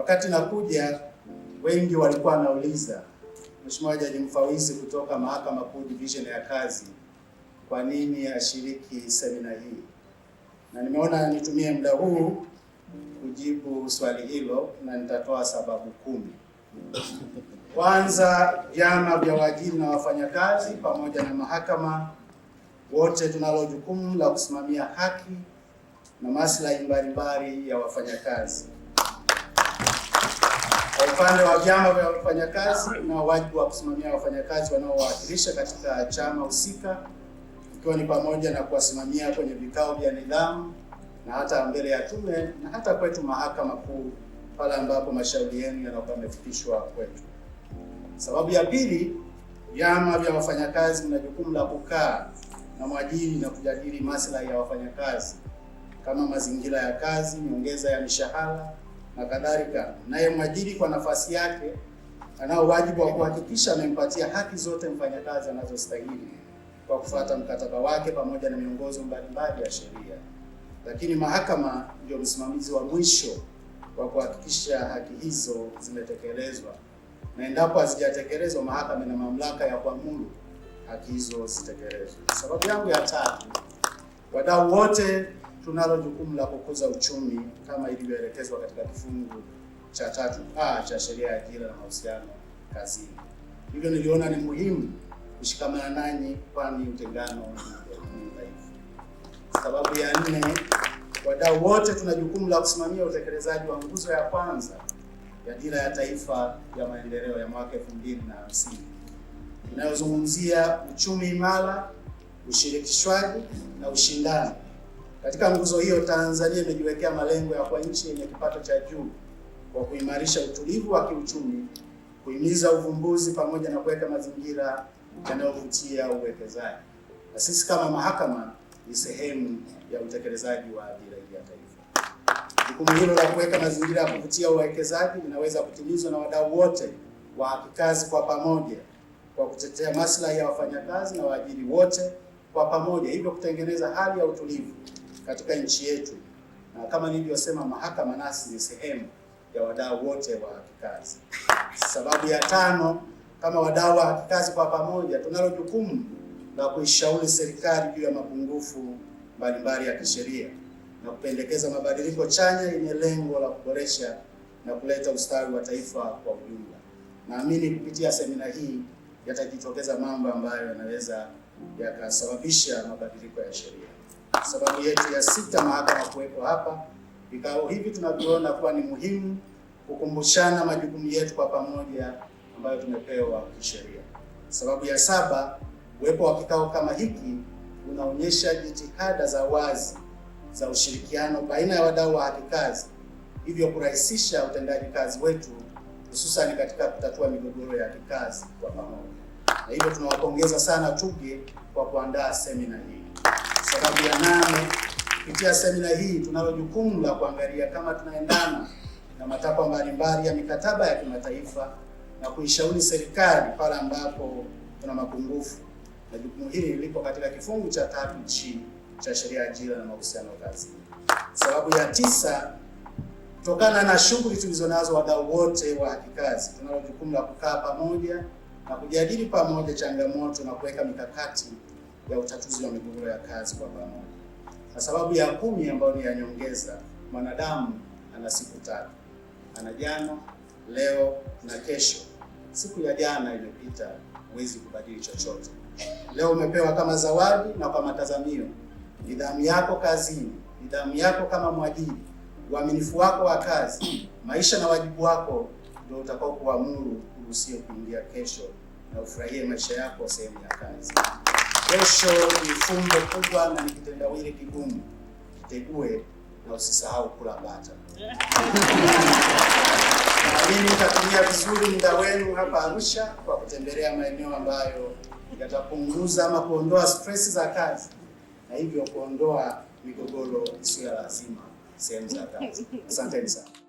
Wakati nakuja, wengi walikuwa wanauliza Mheshimiwa Jaji Mfawidhi kutoka Mahakama Kuu Division ya Kazi kwa nini ashiriki semina hii, na nimeona nitumie muda huu kujibu swali hilo, na nitatoa sababu 10. Kwanza, vyama vya waajiri na wafanyakazi pamoja na mahakama wote tunalo jukumu la kusimamia haki na maslahi mbalimbali ya wafanyakazi. Kwa upande wa vyama vya wafanyakazi, na wajibu wa kusimamia wafanyakazi wanaowakilisha katika chama husika, ikiwa ni pamoja na kuwasimamia kwenye vikao vya nidhamu na hata mbele ya tume na hata kwetu Mahakama Kuu pale ambapo mashauri yenu yanakuwa yamefikishwa kwetu. Sababu ya pili, vyama vya wafanyakazi mna jukumu la kukaa na mwajiri na kujadili maslahi ya wafanyakazi kama mazingira ya kazi, nyongeza ya mishahara na kadhalika. Naye mwajiri kwa nafasi yake anao wajibu wa kuhakikisha amempatia haki zote mfanyakazi anazostahili kwa kufuata mkataba wake pamoja na miongozo mbalimbali ya sheria. Lakini mahakama ndio msimamizi wa mwisho wa kuhakikisha haki hizo zimetekelezwa, na endapo hazijatekelezwa, mahakama ina mamlaka ya kuamuru haki hizo zitekelezwe. Sababu yangu ya tatu, wadau wote tunalo jukumu la kukuza uchumi kama ilivyoelekezwa katika kifungu cha 3A cha sheria ya ajira na mahusiano kazini. Hivyo niliona ni muhimu kushikamana nanyi, kwani utengano ni dhaifu. Sababu ya 4, wadau wote tuna jukumu la kusimamia utekelezaji wa nguzo ya kwanza ya Dira ya Taifa ya Maendeleo ya mwaka 2050 inayozungumzia uchumi imara, ushirikishwaji na ushindani. Katika nguzo hiyo, Tanzania imejiwekea malengo ya kuwa nchi yenye kipato cha juu kwa kuimarisha utulivu wa kiuchumi, kuhimiza uvumbuzi pamoja na kuweka mazingira yanayovutia uwekezaji. Na sisi kama mahakama ni sehemu ya utekelezaji wa dira hii ya taifa. Jukumu hilo la kuweka mazingira ya kuvutia uwekezaji linaweza kutimizwa na wadau wote wa haki kazi kwa pamoja kwa kutetea maslahi ya wafanyakazi na waajiri wote kwa pamoja, hivyo kutengeneza hali ya utulivu katika nchi yetu. Na kama nilivyosema, mahakama nasi ni sehemu ya wadau wote wa haki kazi. Sababu ya 5, kama wadau wa haki kazi kwa pamoja tunalo jukumu la kuishauri serikali juu ya mapungufu mbalimbali ya kisheria na kupendekeza mabadiliko chanya yenye lengo la kuboresha na kuleta ustawi wa taifa kwa ujumla. Naamini kupitia semina hii yatajitokeza mambo ambayo yanaweza yakasababisha mabadiliko ya sheria. Sababu yetu ya 6, mahakama kuwepo hapa. Vikao hivi tunaviona kuwa ni muhimu kukumbushana majukumu yetu kwa pamoja ambayo tumepewa kisheria. Sababu ya 7, uwepo wa kikao kama hiki unaonyesha jitihada za wazi za ushirikiano baina ya wadau wa haki kazi, hivyo kurahisisha utendaji kazi wetu, hususan katika kutatua migogoro ya kikazi kwa pamoja. Na hivyo tunawapongeza sana TUGHE kwa kuandaa semina hii. Sababu ya 8, kupitia semina hii tunalo jukumu la kuangalia kama tunaendana na matakwa mbalimbali ya mikataba ya kimataifa na kuishauri serikali pale ambapo tuna mapungufu, na jukumu hili lipo katika kifungu cha 3G cha sheria ya ajira na mahusiano kazini. Sababu ya 9, kutokana na shughuli tulizonazo wadau wote wa haki kazi tunalo jukumu la kukaa pamoja na kujadili pamoja changamoto na kuweka mikakati ya utatuzi wa migogoro ya kazi kwa pamoja. Na sababu ya 10 ambayo ni ya nyongeza, mwanadamu ana siku 3. Ana jana, leo na kesho. Siku ya jana imepita, huwezi kubadili chochote. Leo umepewa kama zawadi na kwa matazamio. Nidhamu yako kazini, nidhamu yako kama mwajiri, uaminifu wako wa kazi, maisha na wajibu wako ndio utakao kuamuru uruhusiwe kuingia kesho na ufurahie maisha yako sehemu ya kazi. Kesho ni fumbo kubwa na ni kitendawili kigumu. Kitegue na usisahau kula bata. Naamini mtatumia vizuri muda wenu hapa Arusha kwa kutembelea maeneo ambayo yatapunguza ama kuondoa stress za kazi na hivyo kuondoa migogoro isiyo lazima sehemu za kazi. Asanteni sana.